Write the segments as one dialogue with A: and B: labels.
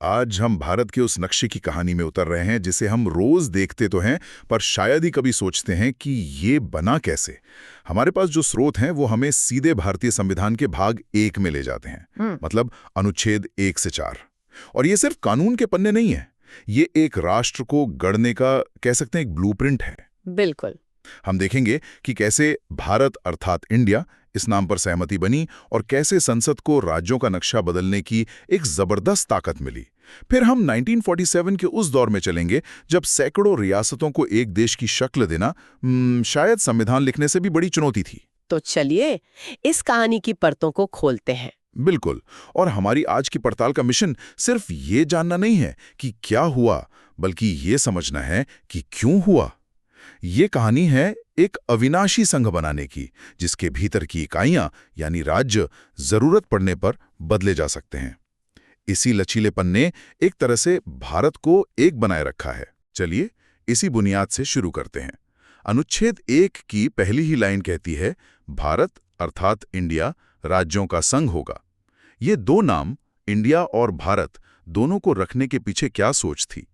A: आज हम भारत के उस नक्शे की कहानी में उतर रहे हैं जिसे हम रोज देखते तो हैं, पर शायद ही कभी सोचते हैं कि ये बना कैसे। हमारे पास जो स्रोत हैं वो हमें सीधे भारतीय संविधान के भाग 1 में ले जाते हैं, मतलब अनुच्छेद 1 से 4। और ये सिर्फ कानून के पन्ने नहीं है, ये एक राष्ट्र को गढ़ने का कह सकते हैं एक ब्लूप्रिंट है।
B: बिल्कुल।
A: हम देखेंगे कि कैसे भारत अर्थात इंडिया इस नाम पर सहमति बनी और कैसे संसद को राज्यों का नक्शा बदलने की एक जबरदस्त ताकत मिली। फिर हम 1947 के उस दौर में चलेंगे जब सैकड़ों रियासतों को एक देश की शक्ल देना शायद संविधान लिखने से भी बड़ी चुनौती थी।
B: तो चलिए इस कहानी की परतों को खोलते हैं।
A: बिल्कुल। और हमारी आज की पड़ताल का मिशन सिर्फ ये जानना नहीं है कि क्या हुआ, बल्कि ये समझना है कि क्यों हुआ। ये कहानी है एक अविनाशी संघ बनाने की, जिसके भीतर की इकाइयां यानी राज्य जरूरत पड़ने पर बदले जा सकते हैं। इसी लचीलेपन ने एक तरह से भारत को एक बनाए रखा है। चलिए इसी बुनियाद से शुरू करते हैं। अनुच्छेद 1 की पहली ही लाइन कहती है, भारत अर्थात इंडिया राज्यों का संघ होगा। ये दो नाम, इंडिया और भारत, दोनों को रखने के पीछे क्या सोच थी?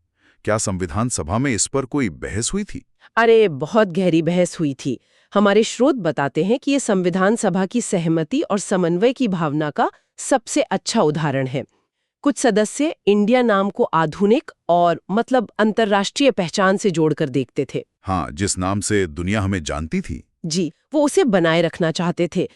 A: क्या संविधान सभा में इस पर कोई बहस हुई थी?
B: अरे बहुत गहरी बहस हुई थी। हमारे स्रोत बताते हैं कि ये संविधान सभा की सहमति और समन्वय की भावना का सबसे अच्छा उदाहरण है। कुछ सदस्य इंडिया नाम को आधुनिक और मतलब अंतर्राष्ट्रीय पहचान से जोड़कर देखते थे।
A: हाँ, जिस नाम से दुनिया हमें जानती थी।
B: जी, वो उसे बनाए रखना चाहते थे।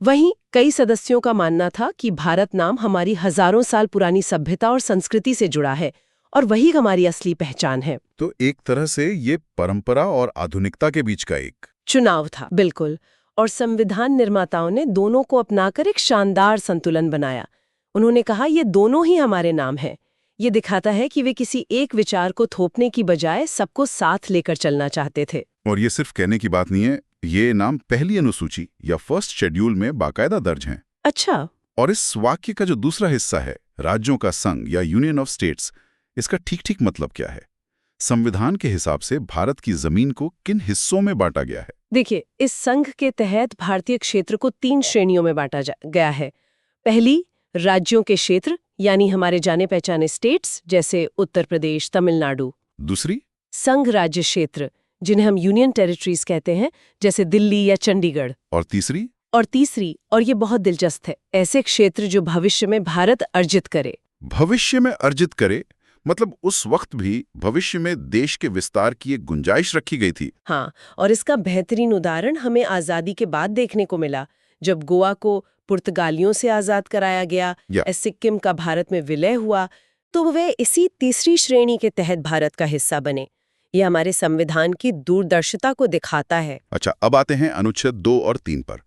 B: वहीं कई सदस्यों का मानना था कि भारत नाम हमारी हजारों साल पुरानी सभ्यता और संस्कृति से जुड़ा है और वही हमारी असली पहचान है।
A: तो एक तरह से ये परंपरा और आधुनिकता के बीच का एक
B: चुनाव था। बिल्कुल। और संविधान निर्माताओं ने दोनों को अपनाकर एक शानदार संतुलन बनाया। उन्होंने कहा ये दोनों ही हमारे नाम हैं। ये दिखाता है कि वे किसी एक विचार को थोपने की बजाय सबको साथ लेकर चलना चाहते थे।
A: और ये सिर्फ कहने की बात नहीं है, ये नाम पहली अनुसूची या फर्स्ट शेड्यूल में बाकायदा दर्ज हैं।
B: अच्छा।
A: और इस वाक्य का जो दूसरा हिस्सा है, राज्यों का संघ या यूनियन ऑफ स्टेट्स, इसका ठीक मतलब क्या है? संविधान के हिसाब से भारत की जमीन को किन हिस्सों में बांटा गया है?
B: देखिए, इस संघ के तहत भारतीय क्षेत्र को 3 श्रेणियों में बांटा गया है। पहली, राज्यों के क्षेत्र यानी हमारे जाने पहचाने स्टेट्स जैसे उत्तर प्रदेश, तमिलनाडु।
A: दूसरी,
B: संघ राज्य क्षेत्र जिन्हें हम यूनियन टेरिटरीज कहते हैं, जैसे दिल्ली या चंडीगढ़।
A: और तीसरी,
B: और ये बहुत दिलचस्प है, ऐसे क्षेत्र जो भविष्य में भारत अर्जित करे।
A: भविष्य में अर्जित करे मतलब उस वक्त भी भविष्य में देश के विस्तार की एक गुंजाइश रखी गई थी।
B: हाँ, और इसका बेहतरीन उदाहरण हमें आजादी के बाद देखने को मिला, जब गोवा को पुर्तगालियों से आजाद कराया गया, सिक्किम का भारत में विलय हुआ, तो वे इसी तीसरी श्रेणी के तहत भारत का हिस्सा बने। ये हमारे संविधान की दूरदर्शिता को दिखाता है।
A: अच्छा, अब आते हैं अनुच्छेद 2 और 3 पर।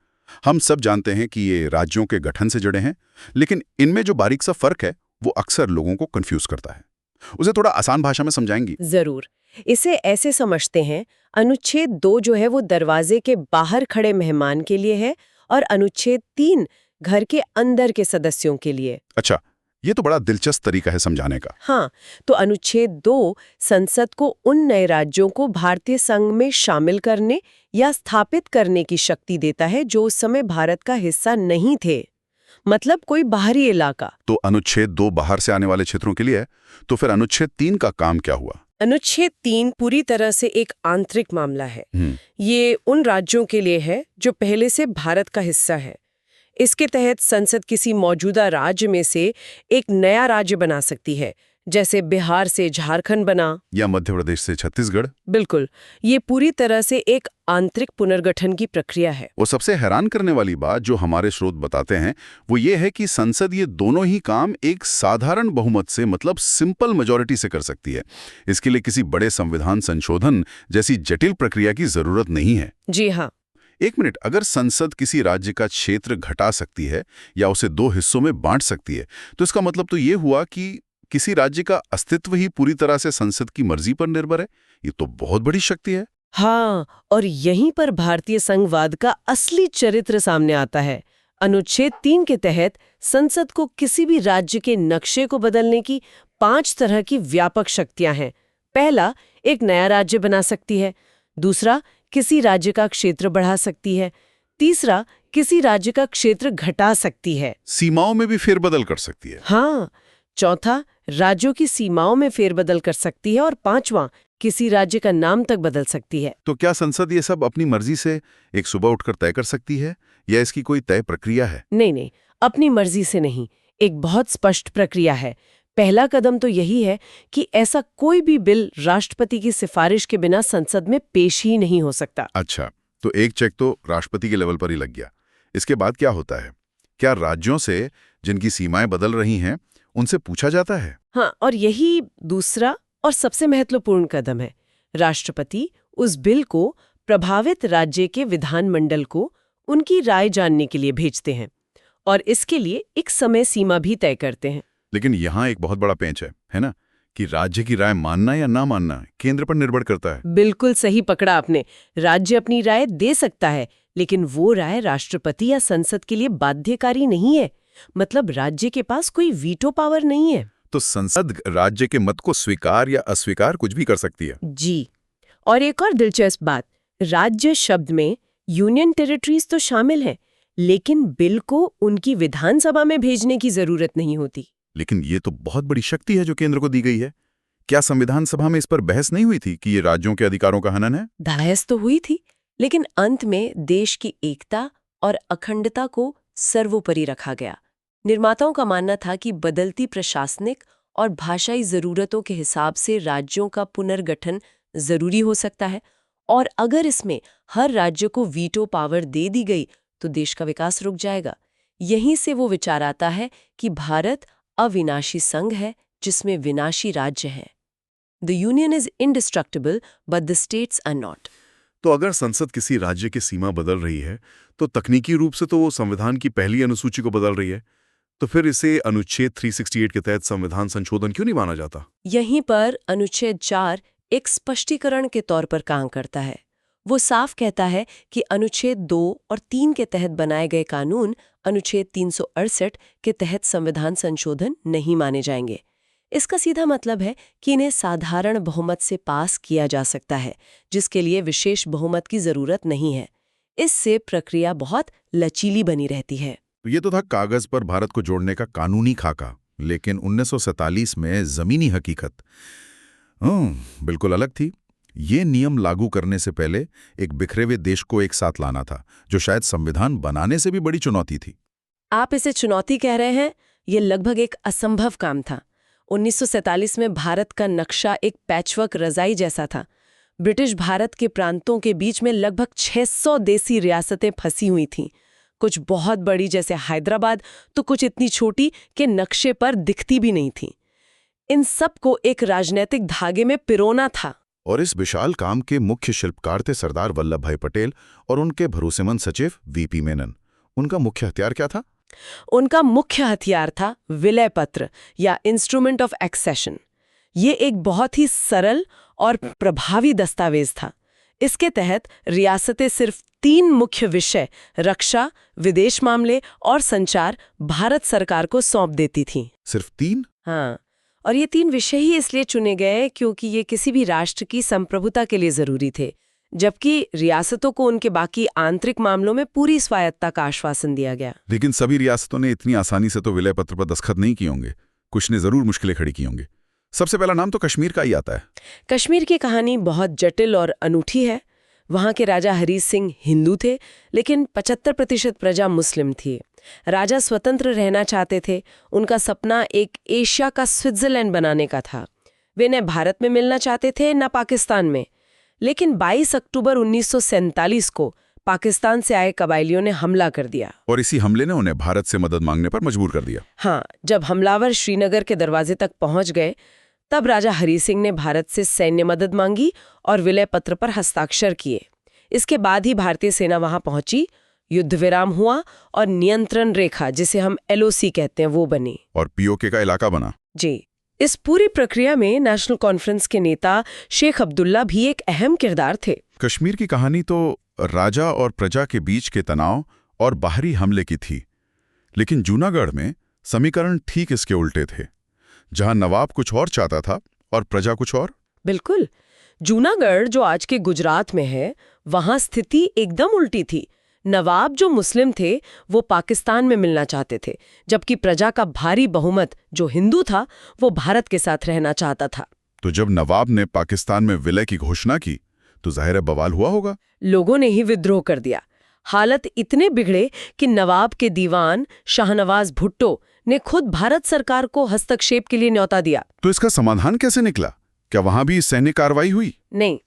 A: हम सब जानते हैं कि ये राज्यों के गठन से जुड़े हैं, लेकिन इनमें जो बारीक सा फर्क है वो अक्सर लोगों को कंफ्यूज करता है। उसे थोड़ा आसान भाषा में समझाएंगी?
B: जरूर। इसे ऐसे समझते हैं, अनुच्छेद 2 जो है वो दरवाजे के बाहर खड़े मेहमान के लिए है और अनुच्छेद 3 घर के अंदर के सदस्यों के लिए।
A: अच्छा, ये तो बड़ा दिलचस्प तरीका है समझाने का।
B: हाँ, तो अनुच्छेद 2 संसद को उन नए राज्यों को भारतीय संघ में शामिल करने या स्थापित करने की शक्ति देता है जो उस समय भारत का हिस्सा नहीं थे, मतलब कोई बाहरी इलाका।
A: तो अनुच्छेद 2 बाहर से आने वाले क्षेत्रों के लिए है, तो फिर अनुच्छेद 3 का काम क्या हुआ?
B: अनुच्छेद 3 पूरी तरह से एक आंतरिक मामला है। ये उन राज्यों के लिए है जो पहले से भारत का हिस्सा है। इसके तहत संसद किसी मौजूदा राज्य में से एक नया राज्य बना सकती है, जैसे बिहार से झारखंड बना
A: या मध्य प्रदेश से छत्तीसगढ़।
B: बिल्कुल, ये पूरी तरह से एक आंतरिक पुनर्गठन की प्रक्रिया है।
A: वो सबसे हैरान करने वाली बात जो हमारे स्रोत बताते हैं वो ये है कि संसद ये दोनों ही काम एक साधारण बहुमत से, मतलब सिंपल मेजॉरिटी से कर सकती है। इसके लिए किसी बड़े संविधान संशोधन जैसी जटिल प्रक्रिया की जरूरत नहीं है।
B: जी हाँ।
A: एक मिनट, अगर संसद किसी राज्य का क्षेत्र घटा सकती है या उसे 2 हिस्सों में बांट सकती है, तो इसका मतलब तो ये हुआ कि किसी राज्य का अस्तित्व ही पूरी तरह से संसद की मर्जी पर निर्भर है। ये तो बहुत बड़ी शक्ति है।
B: हाँ, और यहीं पर भारतीय संघवाद का असली चरित्र सामने आता है। अनुच्छेद 3 के तहत संसद को किसी भी राज्य के नक्शे को बदलने की 5 तरह की व्यापक शक्तियां हैं। पहला, एक नया राज्य बना सकती है। दूसरा, किसी राज्य का क्षेत्र बढ़ा सकती है। तीसरा, किसी राज्य का क्षेत्र घटा सकती है।
A: सीमाओं में भी फेरबदल कर सकती है।
B: हाँ। चौथा, राज्यों की सीमाओं में फेरबदल कर सकती है और 5वां किसी राज्य का नाम तक बदल सकती है।
A: तो क्या संसद ये सब अपनी मर्जी से एक सुबह उठकर तय कर सकती है या इसकी कोई तय प्रक्रिया है?
B: नहीं, अपनी मर्जी से नहीं, एक बहुत स्पष्ट प्रक्रिया है। पहला कदम तो यही है कि ऐसा कोई भी बिल राष्ट्रपति की सिफारिश के बिना संसद में पेश ही नहीं हो सकता।
A: अच्छा, तो एक चेक तो राष्ट्रपति के लेवल पर ही लग गया। इसके बाद क्या होता है? क्या राज्यों से जिनकी सीमाएं बदल रही हैं उनसे पूछा जाता है?
B: हाँ, और यही दूसरा और सबसे महत्वपूर्ण कदम है। राष्ट्रपति उस बिल को प्रभावित राज्य के विधानमंडल को उनकी राय जानने के लिए भेजते हैं और इसके लिए एक समय सीमा भी तय करते हैं।
A: लेकिन यहाँ एक बहुत बड़ा पेंच है ना? कि राज्य की राय मानना या ना मानना केंद्र पर निर्भर करता है।
B: बिल्कुल सही पकड़ा आपने। राज्य अपनी राय दे सकता है, लेकिन वो राय राष्ट्रपति या संसद के लिए बाध्यकारी नहीं है। मतलब राज्य के पास कोई वीटो पावर नहीं है।
A: तो संसद राज्य के मत को स्वीकार या अस्वीकार कुछ भी कर सकती है।
B: जी, और एक और दिलचस्प बात, राज्य शब्द में यूनियन टेरिटरीज तो शामिल है, लेकिन बिल को उनकी विधानसभा में भेजने की जरूरत नहीं होती।
A: लेकिन ये तो बहुत बड़ी शक्ति है जो केंद्र को दी गई है। क्या संविधान सभा में इस पर बहस नहीं हुई थी कि ये राज्यों के अधिकारों का हनन है?
B: बहस तो हुई थी, लेकिन अंत में देश की एकता और अखंडता को सर्वोपरि रखा गया। निर्माताओं का मानना था कि बदलती प्रशासनिक और भाषाई जरूरतों के हिसाब से राज्यों का पुनर्गठन जरूरी हो सकता है, और अगर इसमें हर राज्य को वीटो पावर दे दी गई तो देश का विकास रुक जाएगा। यहीं से वो विचार आता है कि भारत अविनाशी संघ है जिसमें विनाशी राज्य हैं। The union is indestructible, but the states are not.
A: तो अगर संसद किसी राज्य की सीमा बदल रही है तो तकनीकी रूप से तो वो संविधान की पहली अनुसूची को बदल रही है, तो फिर इसे अनुच्छेद 368 के तहत संविधान संशोधन क्यों नहीं माना जाता?
B: यहीं पर अनुच्छेद 4 एक स्पष्टीकरण के तौर पर काम करता है। वो साफ कहता है कि अनुच्छेद 2 और 3 के तहत बनाए गए कानून अनुच्छेद 368 के तहत संविधान संशोधन नहीं माने जाएंगे। इसका सीधा मतलब है कि इन्हें साधारण बहुमत से पास किया जा सकता है, जिसके लिए विशेष बहुमत की जरूरत नहीं है। इससे प्रक्रिया बहुत लचीली बनी रहती है।
A: तो ये तो था कागज पर भारत को जोड़ने का कानूनी खाका, लेकिन 1947 में जमीनी हकीकत बिल्कुल अलग थी। ये नियम लागू करने से पहले एक बिखरे हुए देश को एक साथ लाना था, जो शायद संविधान बनाने से भी बड़ी चुनौती थी।
B: आप इसे चुनौती कह रहे हैं? ये लगभग एक असंभव काम था। 1947 में भारत का नक्शा एक पैचवर्क रजाई जैसा था। ब्रिटिश भारत के प्रांतों के बीच में लगभग 600 देसी रियासतें फंसी हुई थीं। कुछ बहुत बड़ी जैसे हैदराबाद, तो कुछ इतनी छोटी कि नक्शे पर दिखती भी नहीं थीं। इन सब को एक राजनीतिक धागे में पिरोना था।
A: और इस विशाल काम के मुख्य शिल्पकार थे सरदार वल्लभ भाई पटेल और उनके भरोसेमंद सचिव वीपी मेनन। उनका मुख्य हथियार क्या था?
B: उनका मुख्य हथियार था विलय पत्र या इंस्ट्रूमेंट ऑफ एक्सेशन। ये एक बहुत ही सरल और प्रभावी दस्तावेज था। इसके तहत रियासतें सिर्फ 3 मुख्य विषय, रक्षा, विदेश मामले और संचार, भारत सरकार को सौंप देती थीं।
A: सिर्फ 3?
B: हाँ, और ये 3 विषय ही इसलिए चुने गए क्योंकि ये किसी भी राष्ट्र की संप्रभुता के लिए जरूरी थे, जबकि रियासतों को उनके बाकी आंतरिक मामलों में पूरी स्वायत्तता का आश्वासन दिया गया।
A: लेकिन सभी रियासतों ने इतनी आसानी से तो विलय पत्र पर दस्तखत नहीं किए होंगे। कुछ ने जरूर मुश्किलें खड़ी की होंगी। सबसे पहला नाम तो कश्मीर का ही आता है।
B: कश्मीर की कहानी बहुत जटिल और अनूठी है। वहाँ के राजा हरी सिंह हिंदू थे, लेकिन 75% प्रजा मुस्लिम थी। राजा स्वतंत्र रहना चाहते थे। उनका सपना एक एशिया का स्विट्जरलैंड बनाने का था। वे न भारत में मिलना चाहते थे न पाकिस्तान में। लेकिन 22 अक्टूबर 1947 को पाकिस्तान से आए कबायलियों ने हमला कर दिया,
A: और इसी हमले ने उन्हें भारत से मदद मांगने पर मजबूर कर दिया।
B: हाँ, जब हमलावर श्रीनगर के दरवाजे तक पहुंच गए, तब राजा हरी सिंह ने भारत से सैन्य मदद मांगी और विलय पत्र पर हस्ताक्षर किए। इसके बाद ही भारतीय सेना वहां पहुंची, युद्ध विराम हुआ और नियंत्रण रेखा, जिसे हम LOC कहते हैं, वो बनी
A: और POK का इलाका बना।
B: जी। इस पूरी प्रक्रिया में नेशनल कॉन्फ्रेंस के नेता शेख अब्दुल्ला भी एक अहम किरदार थे।
A: कश्मीर की कहानी तो राजा और प्रजा के बीच के तनाव और बाहरी हमले की थी, लेकिन जूनागढ़ में समीकरण ठीक इसके उल्टे थे, जहां नवाब कुछ और चाहता था और प्रजा कुछ और।
B: बिल्कुल। जूनागढ़, जो आज के गुजरात में है, वहां स्थिति एकदम उल्टी थी। नवाब जो मुस्लिम थे वो पाकिस्तान में मिलना चाहते थे, जबकि प्रजा का भारी बहुमत जो हिंदू था वो भारत के साथ रहना चाहता था।
A: तो जब नवाब ने पाकिस्तान में विलय की घोषणा की तो जाहिर है बवाल हुआ होगा।
B: लोगों ने ही विद्रोह कर दिया। हालत इतने बिगड़े कि नवाब के दीवान शाहनवाज भुट्टो ने खुद भारत सरकार को हस्तक्षेप के लिए न्योता दिया।
A: तो इसका समाधान कैसे निकला? क्या वहां भी सैन्य कार्रवाई हुई?
B: नहीं,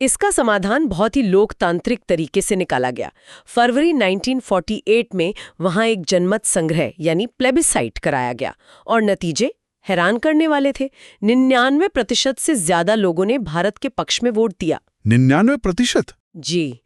B: इसका समाधान बहुत ही लोकतांत्रिक तरीके से निकाला गया। फरवरी 1948 में वहां एक जनमत संग्रह यानी प्लेबिसाइट कराया गया और नतीजे हैरान करने वाले थे। 99% से ज्यादा लोगों ने भारत के पक्ष में वोट दिया।
A: 99%?
B: जी।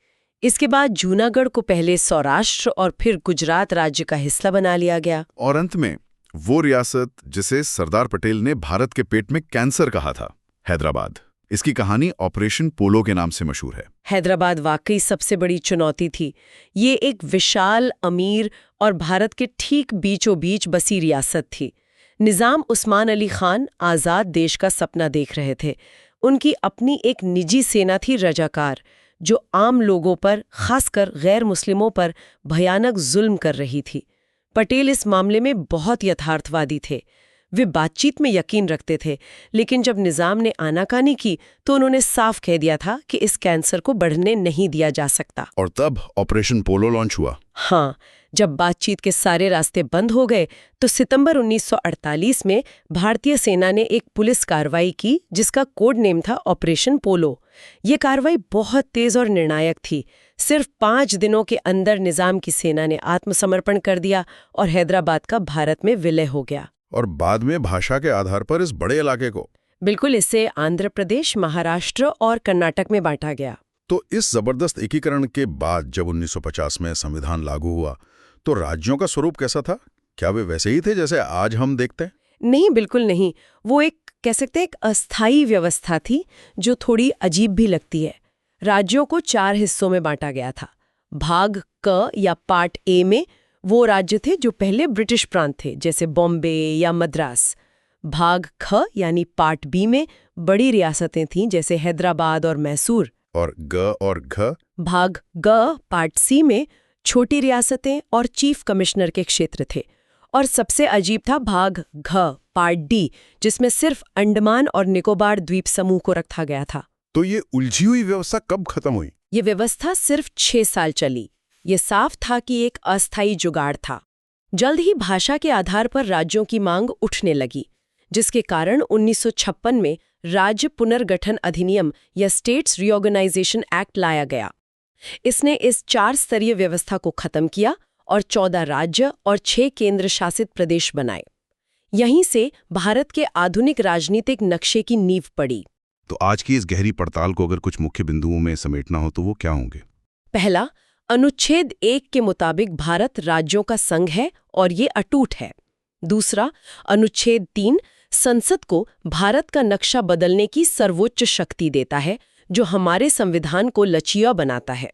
B: इसके बाद जूनागढ़ को पहले सौराष्ट्र और फिर गुजरात राज्य का हिस्सा बना लिया गया।
A: और अंत में वो रियासत जिसे सरदार पटेल ने भारत के पेट में कैंसर कहा था, हैदराबाद। इसकी कहानी ऑपरेशन पोलो के नाम से मशहूर है।
B: हैदराबाद वाकई सबसे बड़ी चुनौती थी। ये एक विशाल, अमीर और भारत के ठीक बीचों बीच बसी रियासत थी। निजाम उस्मान अली खान आज़ाद देश का सपना देख रहे थे। उनकी अपनी एक निजी सेना थी रजाकार, जो आम लोगों पर, खासकर गैर मुस्लिमों पर भयानक जुल्म कर रही थी। पटेल इस मामले में बहुत यथार्थवादी थे। वे बातचीत में यकीन रखते थे, लेकिन जब निजाम ने आनाकानी की तो उन्होंने साफ कह दिया था कि इस कैंसर को बढ़ने नहीं दिया जा सकता।
A: और तब ऑपरेशन पोलो लॉन्च हुआ।
B: हाँ, जब बातचीत के सारे रास्ते बंद हो गए तो सितंबर 1948 में भारतीय सेना ने एक पुलिस कार्रवाई की जिसका कोड नेम था ऑपरेशन पोलो। ये कार्रवाई बहुत तेज और निर्णायक थी। सिर्फ 5 दिनों के अंदर निजाम की सेना ने आत्मसमर्पण कर दिया और हैदराबाद का भारत में विलय हो गया।
A: और बाद में भाषा के आधार पर इस बड़े इलाके को
B: बिल्कुल, इससे आंध्र प्रदेश, महाराष्ट्र और कर्नाटक में बांटा गया।
A: तो इस जबरदस्त एकीकरण के बाद जब 1950 में संविधान लागू हुआ तो राज्यों का स्वरूप कैसा था? क्या वे वैसे ही थे जैसे आज हम देखते हैं?
B: नहीं, बिल्कुल नहीं। वो एक कह सकते एक अस्थायी व्यवस्था थी जो थोड़ी अजीब भी लगती है। राज्यों को 4 हिस्सों में बांटा गया था। भाग क या पार्ट ए में वो राज्य थे जो पहले ब्रिटिश प्रांत थे, जैसे बॉम्बे या मद्रास। भाग ख यानी पार्ट बी में बड़ी रियासतें थीं, जैसे हैदराबाद और मैसूर।
A: और ग और घ?
B: भाग ग पार्ट सी में छोटी रियासतें और चीफ कमिश्नर के क्षेत्र थे। और सबसे अजीब था भाग घ पार्ट डी, जिसमें सिर्फ अंडमान और निकोबार द्वीप समूह को रखा गया था।
A: तो ये उलझी हुई व्यवस्था कब खत्म हुई?
B: ये व्यवस्था सिर्फ 6 साल चली। ये साफ था कि एक अस्थायी जुगाड़ था। जल्द ही भाषा के आधार पर राज्यों की मांग उठने लगी, जिसके कारण 1956 में राज्य पुनर्गठन अधिनियम या स्टेट्स रीऑर्गेनाइजेशन एक्ट लाया गया। इसने इस 4 स्तरीय व्यवस्था को खत्म किया और 14 राज्य और 6 केंद्र शासित प्रदेश बनाए। यहीं से भारत के आधुनिक राजनीतिक नक्शे की नींव पड़ी।
A: तो आज की इस गहरी पड़ताल को अगर कुछ मुख्य बिंदुओं में समेटना हो तो वो क्या होंगे?
B: पहला, अनुच्छेद 1 के मुताबिक भारत राज्यों का संघ है और ये अटूट है। दूसरा, अनुच्छेद 3 संसद को भारत का नक्शा बदलने की सर्वोच्च शक्ति देता है, जो हमारे संविधान को लचीला बनाता है।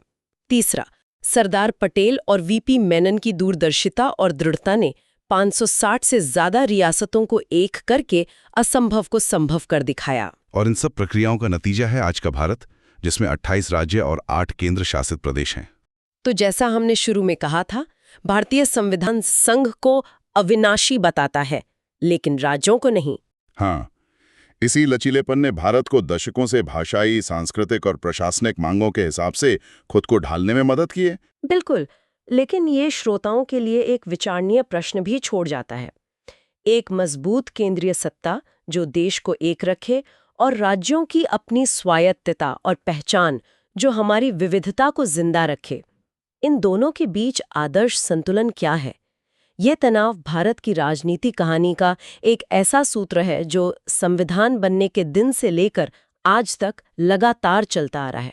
B: तीसरा, सरदार पटेल और वीपी मेनन की दूरदर्शिता और दृढ़ता ने 560 से ज्यादा रियासतों को एक करके असंभव को संभव कर दिखाया।
A: और इन सब प्रक्रियाओं का नतीजा है आज का भारत, जिसमें 28 राज्य और 8 केंद्र शासित प्रदेश हैं।
B: तो जैसा हमने शुरू में कहा था, भारतीय संविधान संघ को अविनाशी बताता है, लेकिन राज्यों को नहीं।
A: हाँ, इसी लचीलेपन ने भारत को दशकों से भाषाई, सांस्कृतिक और प्रशासनिक मांगों के हिसाब से खुद को ढालने में मदद की है।
B: बिल्कुल, लेकिन ये श्रोताओं के लिए एक विचारणीय प्रश्न भी छोड़ जाता है। एक मजबूत केंद्रीय सत्ता जो देश को एक रखे और राज्यों की अपनी स्वायत्तता और पहचान जो हमारी विविधता को जिंदा रखे, इन दोनों के बीच आदर्श संतुलन क्या है? ये तनाव भारत की राजनीति कहानी का एक ऐसा सूत्र है जो संविधान बनने के दिन से लेकर आज तक लगातार चलता आ रहा है।